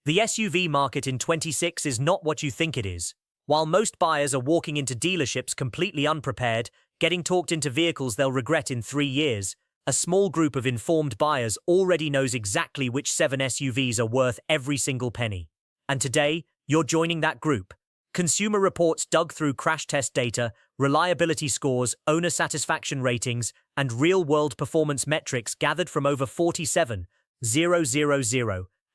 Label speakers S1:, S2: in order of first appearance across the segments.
S1: The SUV market in 26 is not what you think it is. While most buyers are walking into dealerships completely unprepared, getting talked into vehicles they'll regret in 3 years, a small group of informed buyers already knows exactly which 7 SUVs are worth every single penny. And today, you're joining that group. Consumer Reports dug through crash test data, reliability scores, owner satisfaction ratings, and real-world performance metrics gathered from over 47,000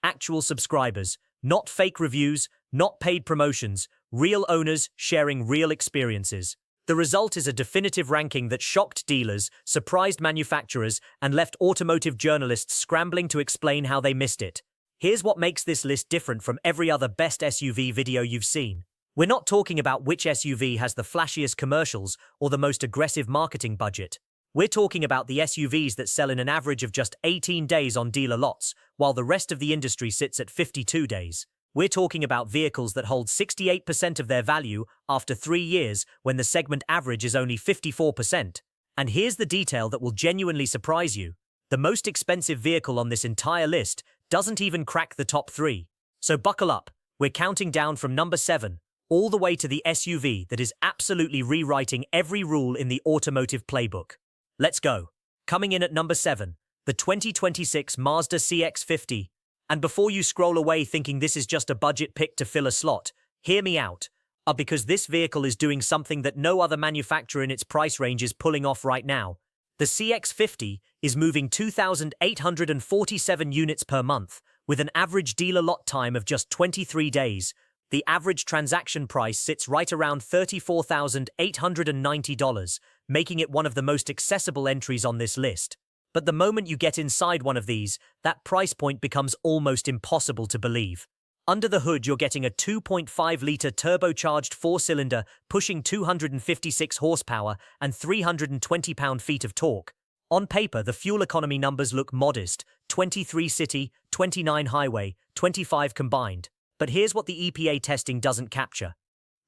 S1: actual subscribers, not fake reviews, not paid promotions, real owners sharing real experiences. The result is a definitive ranking that shocked dealers, surprised manufacturers, and left automotive journalists scrambling to explain how they missed it. Here's what makes this list different from every other best SUV video you've seen. We're not talking about which SUV has the flashiest commercials or the most aggressive marketing budget. We're talking about the SUVs that sell in an average of just 18 days on dealer lots, while the rest of the industry sits at 52 days. We're talking about vehicles that hold 68% of their value after 3 years when the segment average is only 54%. And here's the detail that will genuinely surprise you. The most expensive vehicle on this entire list doesn't even crack the top 3. So buckle up, we're counting down from number 7, all the way to the SUV that is absolutely rewriting every rule in the automotive playbook. Let's go. Coming in at number 7, the 2026 Mazda CX-50. And before you scroll away thinking this is just a budget pick to fill a slot, hear me out. Because this vehicle is doing something that no other manufacturer in its price range is pulling off right now. The CX-50 is moving 2,847 units per month, with an average dealer lot time of just 23 days. The average transaction price sits right around $34,890, making it one of the most accessible entries on this list. But the moment you get inside one of these, that price point becomes almost impossible to believe. Under the hood, you're getting a 2.5-litre turbocharged 4-cylinder pushing 256 horsepower and 320 pound-feet of torque. On paper, the fuel economy numbers look modest: 23 city, 29 highway, 25 combined. But here's what the EPA testing doesn't capture.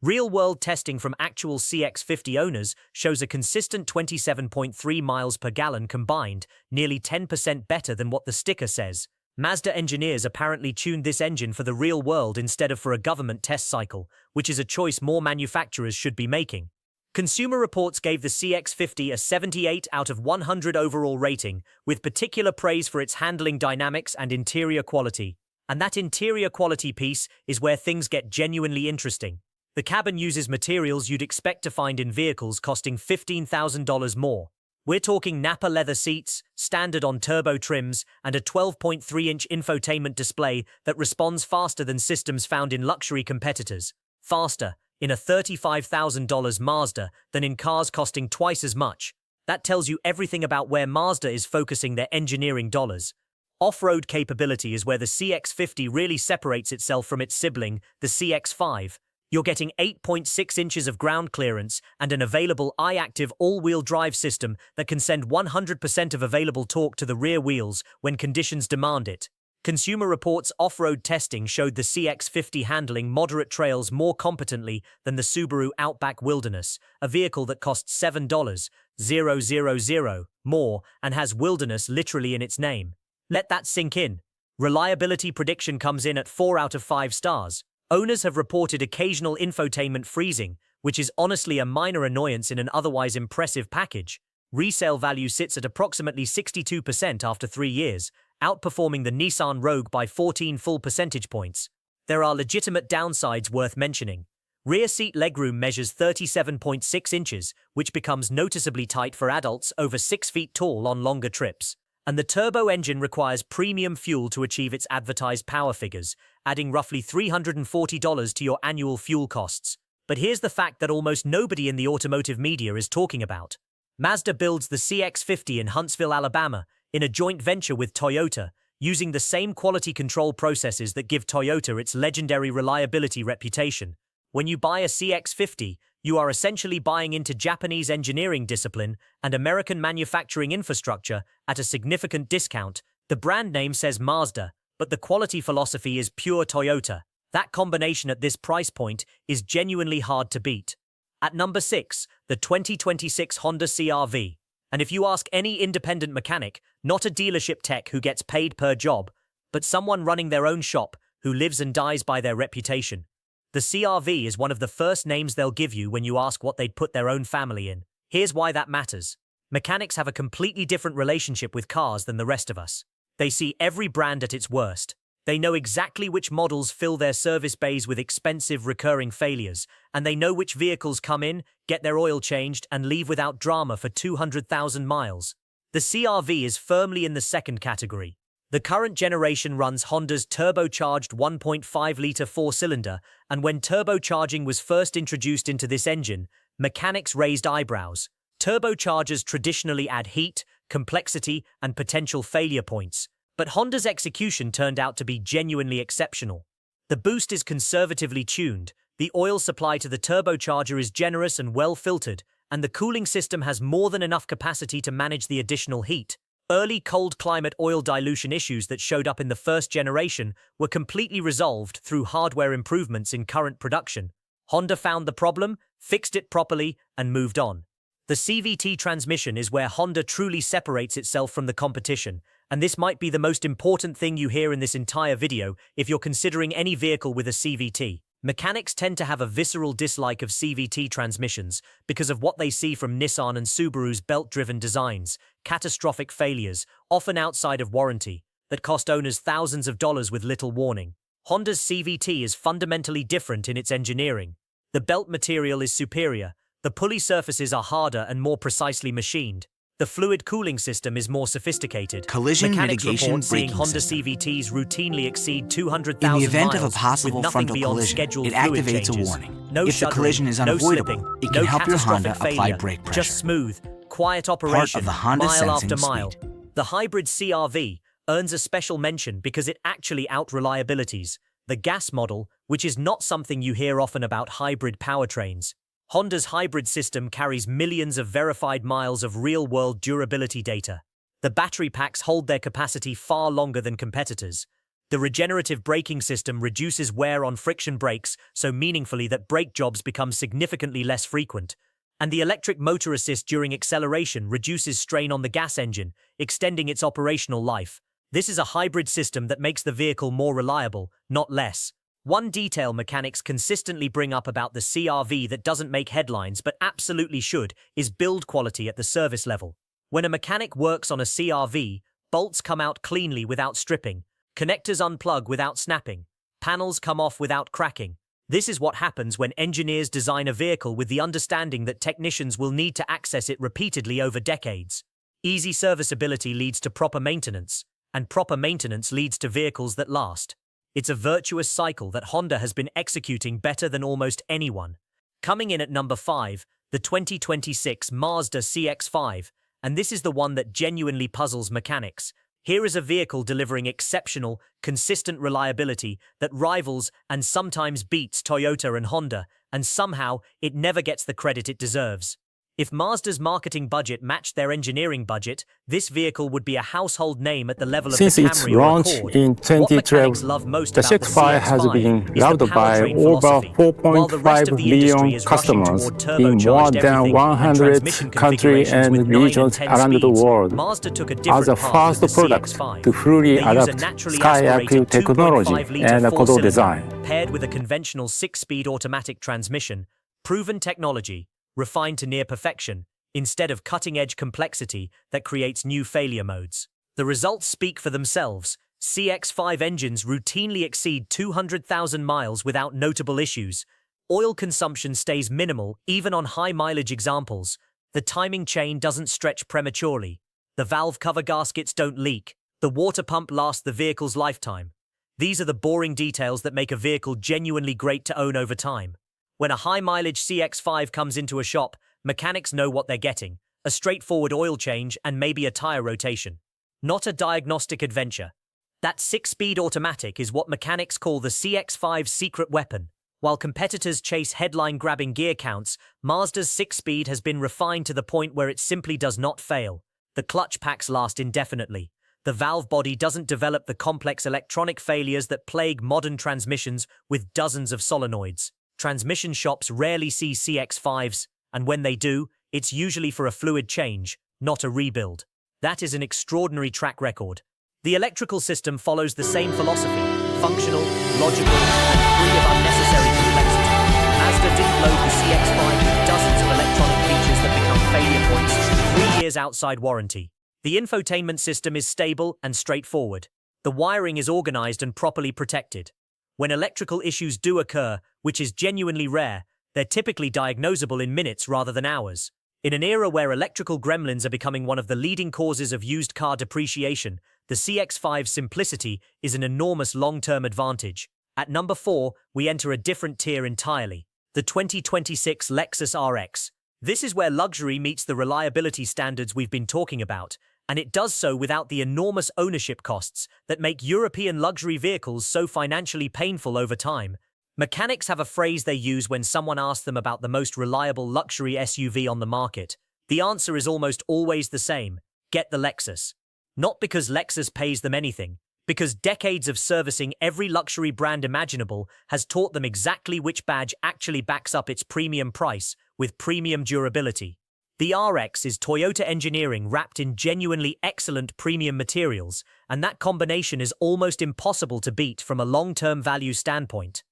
S1: Real-world testing from actual CX-50 owners shows a consistent 27.3 miles per gallon combined, nearly 10% better than what the sticker says. Mazda engineers apparently tuned this engine for the real world instead of for a government test cycle, which is a choice more manufacturers should be making. Consumer Reports gave the CX-50 a 78 out of 100 overall rating, with particular praise for its handling dynamics and interior quality. And that interior quality piece is where things get genuinely interesting. The cabin uses materials you'd expect to find in vehicles costing $15,000 more. We're talking Napa leather seats, standard on turbo trims, and a 12.3-inch infotainment display that responds faster than systems found in luxury competitors. Faster in a $35,000 Mazda than in cars costing twice as much. That tells you everything about where Mazda is focusing their engineering dollars. Off-road capability is where the CX-50 really separates itself from its sibling, the CX-5. You're getting 8.6 inches of ground clearance and an available iActive all-wheel drive system that can send 100% of available torque to the rear wheels when conditions demand it. Consumer Reports off-road testing showed the CX-50 handling moderate trails more competently than the Subaru Outback Wilderness, a vehicle that costs $7,000 more and has wilderness literally in its name. Let that sink in. Reliability prediction comes in at 4 out of 5 stars. Owners have reported occasional infotainment freezing, which is honestly a minor annoyance in an otherwise impressive package. Resale value sits at approximately 62% after 3 years, outperforming the Nissan Rogue by 14 full percentage points. There are legitimate downsides worth mentioning. Rear seat legroom measures 37.6 inches, which becomes noticeably tight for adults over 6 feet tall on longer trips. And the turbo engine requires premium fuel to achieve its advertised power figures, adding roughly $340 to your annual fuel costs. But here's the fact that almost nobody in the automotive media is talking about. Mazda builds the CX-50 in Huntsville, Alabama, in a joint venture with Toyota, using the same quality control processes that give Toyota its legendary reliability reputation. When you buy a CX-50, you are essentially buying into Japanese engineering discipline and American manufacturing infrastructure at a significant discount. The brand name says Mazda, but the quality philosophy is pure Toyota. That combination at this price point is genuinely hard to beat. At number 6, the 2026 Honda CR-V. And if you ask any independent mechanic, not a dealership tech who gets paid per job, but someone running their own shop, who lives and dies by their reputation. The CR-V is one of the first names they'll give you when you ask what they'd put their own family in. Here's why that matters. Mechanics have a completely different relationship with cars than the rest of us. They see every brand at its worst. They know exactly which models fill their service bays with expensive recurring failures, and they know which vehicles come in, get their oil changed, and leave without drama for 200,000 miles. The CR-V is firmly in the second category. The current generation runs Honda's turbocharged 1.5-litre four-cylinder, and when turbocharging was first introduced into this engine, mechanics raised eyebrows. Turbochargers traditionally add heat, complexity, and potential failure points, but Honda's execution turned out to be genuinely exceptional. The boost is conservatively tuned, the oil supply to the turbocharger is generous and well filtered, and the cooling system has more than enough capacity to manage the additional heat. Early cold climate oil dilution issues that showed up in the first generation were completely resolved through hardware improvements in current production. Honda found the problem, fixed it properly, and moved on. The CVT transmission is where Honda truly separates itself from the competition, and this might be the most important thing you hear in this entire video if you're considering any vehicle with a CVT. Mechanics tend to have a visceral dislike of CVT transmissions because of what they see from Nissan and Subaru's belt-driven designs, catastrophic failures, often outside of warranty, that cost owners thousands of dollars with little warning. Honda's CVT is fundamentally different in its engineering. The belt material is superior, the pulley surfaces are harder and more precisely machined. The fluid cooling system is more sophisticated.
S2: Collision
S1: Mechanics
S2: mitigation
S1: report seeing
S2: braking
S1: Honda
S2: system.
S1: CVTs routinely exceed 200,000
S2: In
S1: miles
S2: the event of a possible
S1: with nothing
S2: frontal
S1: beyond
S2: collision,
S1: scheduled
S2: it
S1: fluid
S2: activates
S1: changes.
S2: a warning.
S1: No
S2: If the
S1: shuddering,
S2: collision is
S1: no
S2: unavoidable,
S1: slipping,
S2: it can
S1: no
S2: help your Honda
S1: catastrophic
S2: apply
S1: failure,
S2: brake pressure.
S1: just smooth, quiet operation,
S2: of the Honda
S1: mile after
S2: sensing
S1: mile.
S2: suite.
S1: The hybrid CR-V earns a special mention because it actually out-reliabilities the gas model, which is not something you hear often about hybrid powertrains. Honda's hybrid system carries millions of verified miles of real-world durability data. The battery packs hold their capacity far longer than competitors. The regenerative braking system reduces wear on friction brakes so meaningfully that brake jobs become significantly less frequent. And the electric motor assist during acceleration reduces strain on the gas engine, extending its operational life. This is a hybrid system that makes the vehicle more reliable, not less. One detail mechanics consistently bring up about the CR-V that doesn't make headlines but absolutely should is build quality at the service level. When a mechanic works on a CR-V, bolts come out cleanly without stripping, connectors unplug without snapping, panels come off without cracking. This is what happens when engineers design a vehicle with the understanding that technicians will need to access it repeatedly over decades. Easy serviceability leads to proper maintenance, and proper maintenance leads to vehicles that last. It's a virtuous cycle that Honda has been executing better than almost anyone. Coming in at number 5, the 2026 Mazda CX-5, and this is the one that genuinely puzzles mechanics. Here is a vehicle delivering exceptional, consistent reliability that rivals and sometimes beats Toyota and Honda, and somehow it never gets the credit it deserves. If Mazda's marketing budget matched their engineering budget, this vehicle would be a household name at the level of
S3: Since
S1: the
S3: its
S1: Camry or
S3: launch
S1: Accord.
S3: in
S1: What mechanics
S3: 2012,
S1: love most
S3: the
S1: about the
S3: CX-5 has
S1: CX-5
S3: been
S1: is the
S3: loved by
S1: powertrain
S3: over
S1: philosophy. While the rest of
S3: 4.5
S1: the industry
S3: million
S1: is rushing
S3: customers
S1: toward
S3: in more
S1: turbocharged
S3: than
S1: everything and
S3: 100
S1: transmission
S3: countries
S1: configurations with
S3: and
S1: 9 and
S3: regions
S1: 10
S3: around the
S1: speeds,
S3: world,
S1: Mazda took a
S3: as
S1: different
S3: the
S1: path with
S3: first
S1: the
S3: product
S1: CX-5.
S3: to fully
S1: They use a
S3: adapt
S1: naturally
S3: SkyActiv
S1: aspirated
S3: technology
S1: 2.5-litre
S3: and a Kodo
S1: four-cylinder
S3: design.
S1: paired with a conventional 6-speed automatic transmission, proven technology, refined to near perfection, instead of cutting-edge complexity that creates new failure modes. The results speak for themselves. CX-5 engines routinely exceed 200,000 miles without notable issues. Oil consumption stays minimal, even on high-mileage examples. The timing chain doesn't stretch prematurely. The valve cover gaskets don't leak. The water pump lasts the vehicle's lifetime. These are the boring details that make a vehicle genuinely great to own over time. When a high-mileage CX-5 comes into a shop, mechanics know what they're getting: a straightforward oil change and maybe a tire rotation. Not a diagnostic adventure. That 6-speed automatic is what mechanics call the CX-5's secret weapon. While competitors chase headline-grabbing gear counts, Mazda's 6-speed has been refined to the point where it simply does not fail. The clutch packs last indefinitely. The valve body doesn't develop the complex electronic failures that plague modern transmissions with dozens of solenoids. Transmission shops rarely see CX-5s, and when they do, it's usually for a fluid change, not a rebuild. That is an extraordinary track record. The electrical system follows the same philosophy. functional, logical, and free of unnecessary complexity. Mazda didn't load the CX-5 with dozens of electronic features that become failure points 3 years outside warranty. The infotainment system is stable and straightforward. The wiring is organized and properly protected. When electrical issues do occur, which is genuinely rare, they're typically diagnosable in minutes rather than hours. In an era where electrical gremlins are becoming one of the leading causes of used car depreciation, the CX-5's simplicity is an enormous long-term advantage. At number 4, we enter a different tier entirely. The 2026 Lexus RX. This is where luxury meets the reliability standards we've been talking about, and it does so without the enormous ownership costs that make European luxury vehicles so financially painful over time. Mechanics have a phrase they use when someone asks them about the most reliable luxury SUV on the market. The answer is almost always the same: get the Lexus. Not because Lexus pays them anything, because decades of servicing every luxury brand imaginable has taught them exactly which badge actually backs up its premium price with premium durability. The RX is Toyota engineering wrapped in genuinely excellent premium materials, and that combination is almost impossible to beat from a long-term value standpoint.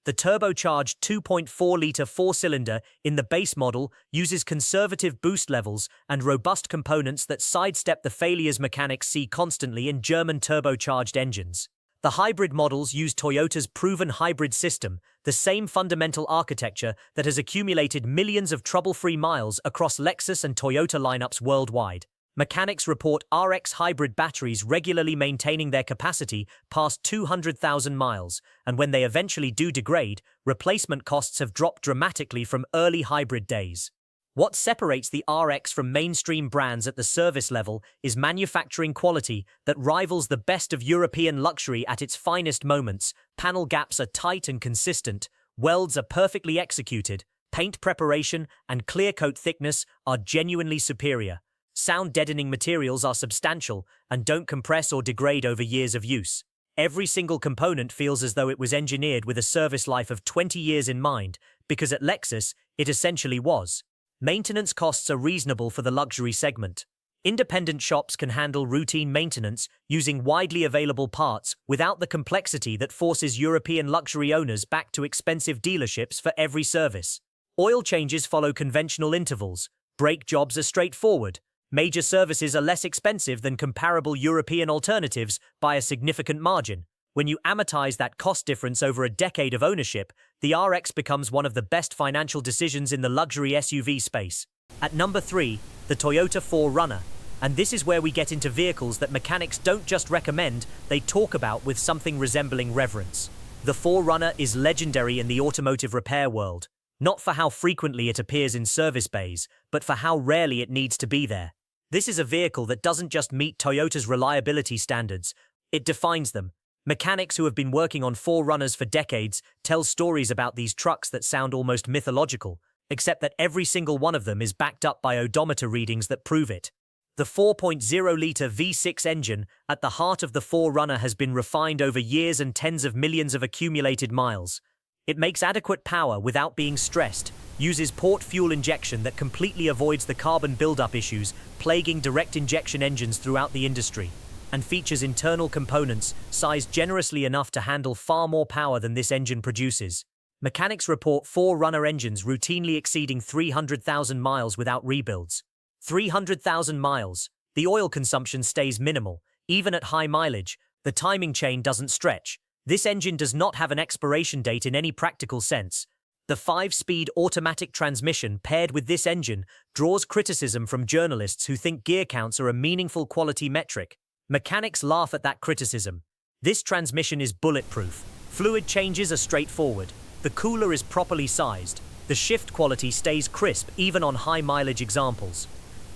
S1: The turbocharged 2.4-litre four-cylinder in the base model uses conservative boost levels and robust components that sidestep the failures mechanics see constantly in German turbocharged engines. The hybrid models use Toyota's proven hybrid system, the same fundamental architecture that has accumulated millions of trouble-free miles across Lexus and Toyota lineups worldwide. Mechanics report RX hybrid batteries regularly maintaining their capacity past 200,000 miles, and when they eventually do degrade, replacement costs have dropped dramatically from early hybrid days. What separates the RX from mainstream brands at the service level is manufacturing quality that rivals the best of European luxury at its finest moments. Panel gaps are tight and consistent, welds are perfectly executed, paint preparation and clear coat thickness are genuinely superior. Sound-deadening materials are substantial and don't compress or degrade over years of use. Every single component feels as though it was engineered with a service life of 20 years in mind, because at Lexus, it essentially was. Maintenance costs are reasonable for the luxury segment. Independent shops can handle routine maintenance using widely available parts without the complexity that forces European luxury owners back to expensive dealerships for every service. Oil changes follow conventional intervals. Brake jobs are straightforward. Major services are less expensive than comparable European alternatives by a significant margin. When you amortize that cost difference over a decade of ownership, the RX becomes one of the best financial decisions in the luxury SUV space. At number 3, the Toyota 4Runner. And this is where we get into vehicles that mechanics don't just recommend, they talk about with something resembling reverence. The 4Runner is legendary in the automotive repair world, not for how frequently it appears in service bays, but for how rarely it needs to be there. This is a vehicle that doesn't just meet Toyota's reliability standards, it defines them. Mechanics who have been working on 4Runners for decades tell stories about these trucks that sound almost mythological, except that every single one of them is backed up by odometer readings that prove it. The 4.0-litre V6 engine at the heart of the 4Runner has been refined over years and tens of millions of accumulated miles. It makes adequate power without being stressed, uses port fuel injection that completely avoids the carbon buildup issues plaguing direct injection engines throughout the industry, and features internal components sized generously enough to handle far more power than this engine produces. Mechanics report 4Runner engines routinely exceeding 300,000 miles without rebuilds. 300,000 miles. The oil consumption stays minimal. Even at high mileage, the timing chain doesn't stretch. This engine does not have an expiration date in any practical sense. The 5-speed automatic transmission paired with this engine draws criticism from journalists who think gear counts are a meaningful quality metric. Mechanics laugh at that criticism. This transmission is bulletproof. Fluid changes are straightforward. The cooler is properly sized. The shift quality stays crisp even on high mileage examples.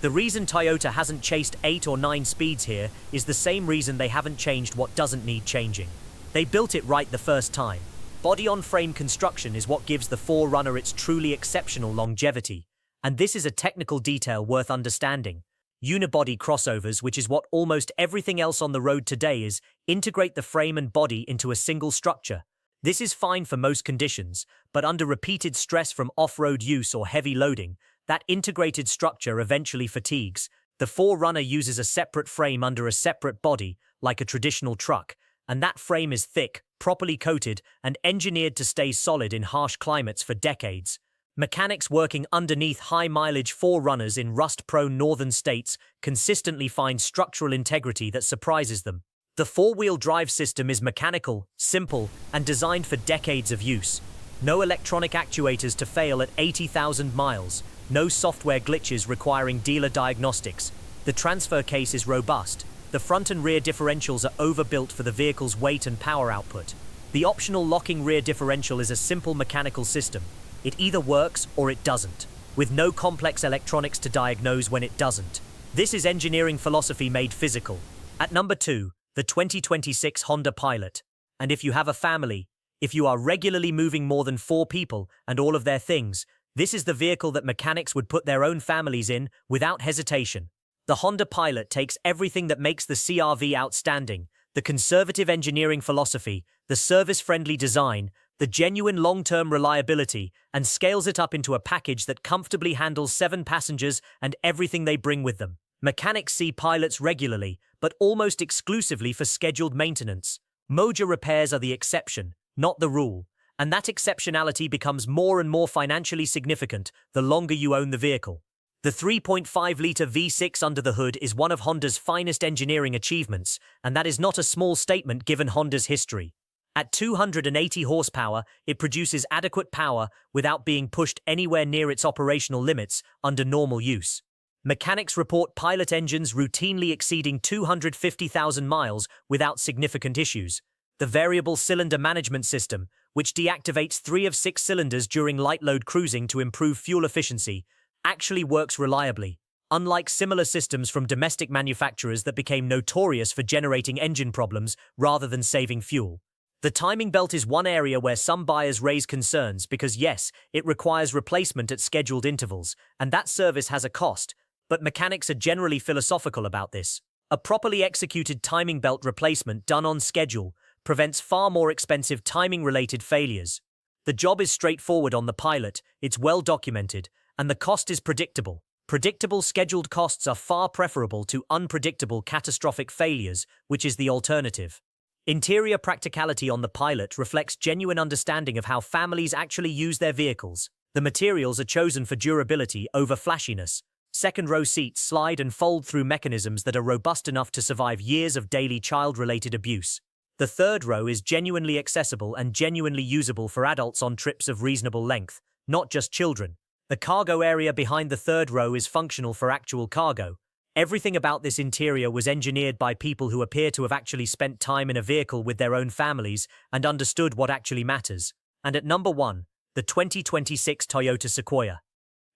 S1: The reason Toyota hasn't chased 8 or 9 speeds here is the same reason they haven't changed what doesn't need changing. They built it right the first time. Body-on-frame construction is what gives the 4Runner its truly exceptional longevity, and this is a technical detail worth understanding. Unibody crossovers, which is what almost everything else on the road today is, integrate the frame and body into a single structure. This is fine for most conditions, but under repeated stress from off-road use or heavy loading, that integrated structure eventually fatigues. The 4Runner uses a separate frame under a separate body, like a traditional truck, and that frame is thick, properly coated, and engineered to stay solid in harsh climates for decades. Mechanics working underneath high-mileage 4Runners in rust-prone northern states consistently find structural integrity that surprises them. The four-wheel drive system is mechanical, simple, and designed for decades of use. No electronic actuators to fail at 80,000 miles. No software glitches requiring dealer diagnostics. The transfer case is robust. The front and rear differentials are overbuilt for the vehicle's weight and power output. The optional locking rear differential is a simple mechanical system. It either works or it doesn't, with no complex electronics to diagnose when it doesn't. This is engineering philosophy made physical. At number 2, the 2026 Honda Pilot. And if you have a family, if you are regularly moving more than 4 people and all of their things, this is the vehicle that mechanics would put their own families in without hesitation. The Honda Pilot takes everything that makes the CR-V outstanding: the conservative engineering philosophy, the service-friendly design, the genuine long-term reliability, and scales it up into a package that comfortably handles 7 passengers and everything they bring with them. Mechanics see pilots regularly, but almost exclusively for scheduled maintenance. Moja repairs are the exception, not the rule, and that exceptionality becomes more and more financially significant the longer you own the vehicle. The 3.5-litre V6 under the hood is one of Honda's finest engineering achievements, and that is not a small statement given Honda's history. At 280 horsepower, it produces adequate power without being pushed anywhere near its operational limits under normal use. Mechanics report Pilot engines routinely exceeding 250,000 miles without significant issues. The variable cylinder management system, which deactivates 3 of 6 cylinders during light load cruising to improve fuel efficiency, actually works reliably, unlike similar systems from domestic manufacturers that became notorious for generating engine problems rather than saving fuel. The timing belt is one area where some buyers raise concerns because, yes, it requires replacement at scheduled intervals, and that service has a cost, but mechanics are generally philosophical about this. A properly executed timing belt replacement done on schedule prevents far more expensive timing-related failures. The job is straightforward on the Pilot, it's well documented, and the cost is predictable. Predictable scheduled costs are far preferable to unpredictable catastrophic failures, which is the alternative. Interior practicality on the Pilot reflects genuine understanding of how families actually use their vehicles. The materials are chosen for durability over flashiness. Second-row seats slide and fold through mechanisms that are robust enough to survive years of daily child-related abuse. The third row is genuinely accessible and genuinely usable for adults on trips of reasonable length, not just children. The cargo area behind the third row is functional for actual cargo. Everything about this interior was engineered by people who appear to have actually spent time in a vehicle with their own families and understood what actually matters. And at number 1, the 2026 Toyota Sequoia.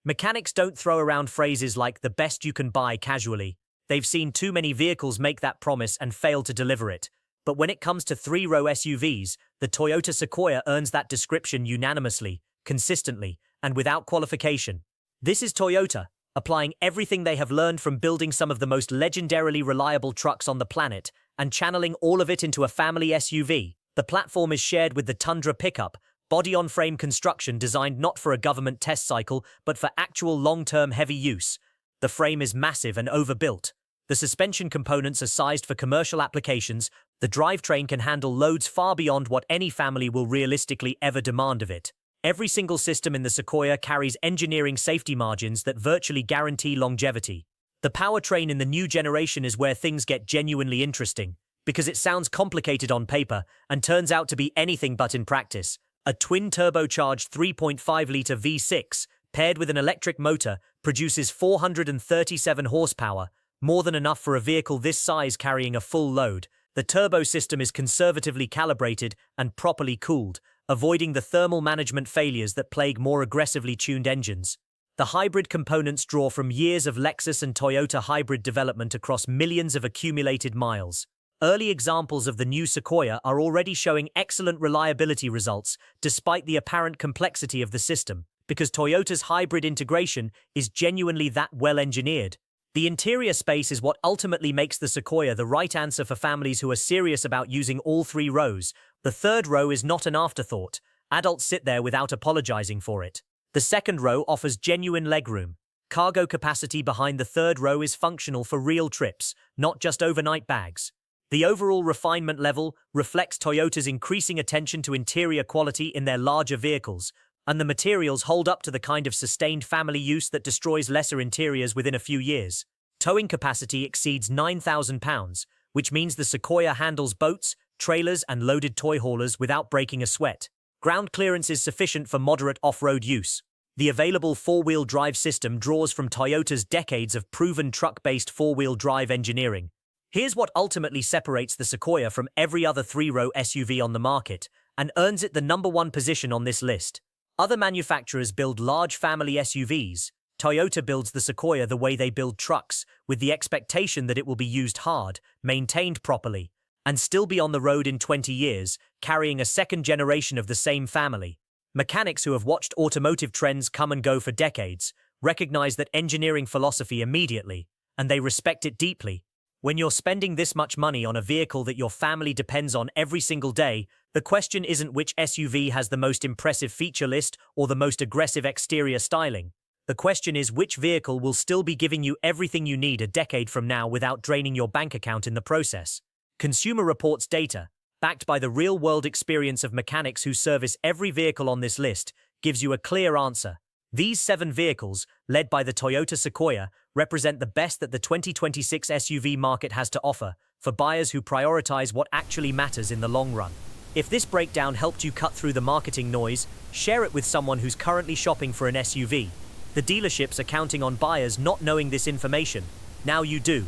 S1: Mechanics don't throw around phrases like the best you can buy casually. They've seen too many vehicles make that promise and fail to deliver it. But when it comes to 3-row SUVs, the Toyota Sequoia earns that description unanimously, consistently, and without qualification. This is Toyota, applying everything they have learned from building some of the most legendarily reliable trucks on the planet and channeling all of it into a family SUV. The platform is shared with the Tundra pickup, body-on-frame construction designed not for a government test cycle but for actual long-term heavy use. The frame is massive and overbuilt. The suspension components are sized for commercial applications. The drivetrain can handle loads far beyond what any family will realistically ever demand of it. Every single system in the Sequoia carries engineering safety margins that virtually guarantee longevity. The powertrain in the new generation is where things get genuinely interesting, because it sounds complicated on paper and turns out to be anything but in practice. A twin-turbocharged 3.5-litre V6, paired with an electric motor, produces 437 horsepower, more than enough for a vehicle this size carrying a full load. The turbo system is conservatively calibrated and properly cooled, avoiding the thermal management failures that plague more aggressively tuned engines. The hybrid components draw from years of Lexus and Toyota hybrid development across millions of accumulated miles. Early examples of the new Sequoia are already showing excellent reliability results despite the apparent complexity of the system, because Toyota's hybrid integration is genuinely that well engineered. The interior space is what ultimately makes the Sequoia the right answer for families who are serious about using all 3 rows. The third row is not an afterthought. Adults sit there without apologizing for it. The second row offers genuine legroom. Cargo capacity behind the third row is functional for real trips, not just overnight bags. The overall refinement level reflects Toyota's increasing attention to interior quality in their larger vehicles, and the materials hold up to the kind of sustained family use that destroys lesser interiors within a few years. Towing capacity exceeds 9,000 pounds, which means the Sequoia handles boats, trailers, and loaded toy haulers without breaking a sweat. Ground clearance is sufficient for moderate off-road use. The available four-wheel drive system draws from Toyota's decades of proven truck-based four-wheel drive engineering. Here's what ultimately separates the Sequoia from every other three-row SUV on the market and earns it the #1 position on this list. Other manufacturers build large family SUVs. Toyota builds the Sequoia the way they build trucks, with the expectation that it will be used hard, maintained properly, and still be on the road in 20 years, carrying a second generation of the same family. Mechanics who have watched automotive trends come and go for decades recognize that engineering philosophy immediately, and they respect it deeply. When you're spending this much money on a vehicle that your family depends on every single day, the question isn't which SUV has the most impressive feature list or the most aggressive exterior styling. The question is which vehicle will still be giving you everything you need a decade from now without draining your bank account in the process. Consumer Reports data, backed by the real-world experience of mechanics who service every vehicle on this list, gives you a clear answer. These 7 vehicles, led by the Toyota Sequoia, represent the best that the 2026 SUV market has to offer for buyers who prioritize what actually matters in the long run. If this breakdown helped you cut through the marketing noise, share it with someone who's currently shopping for an SUV. The dealerships are counting on buyers not knowing this information. Now you do.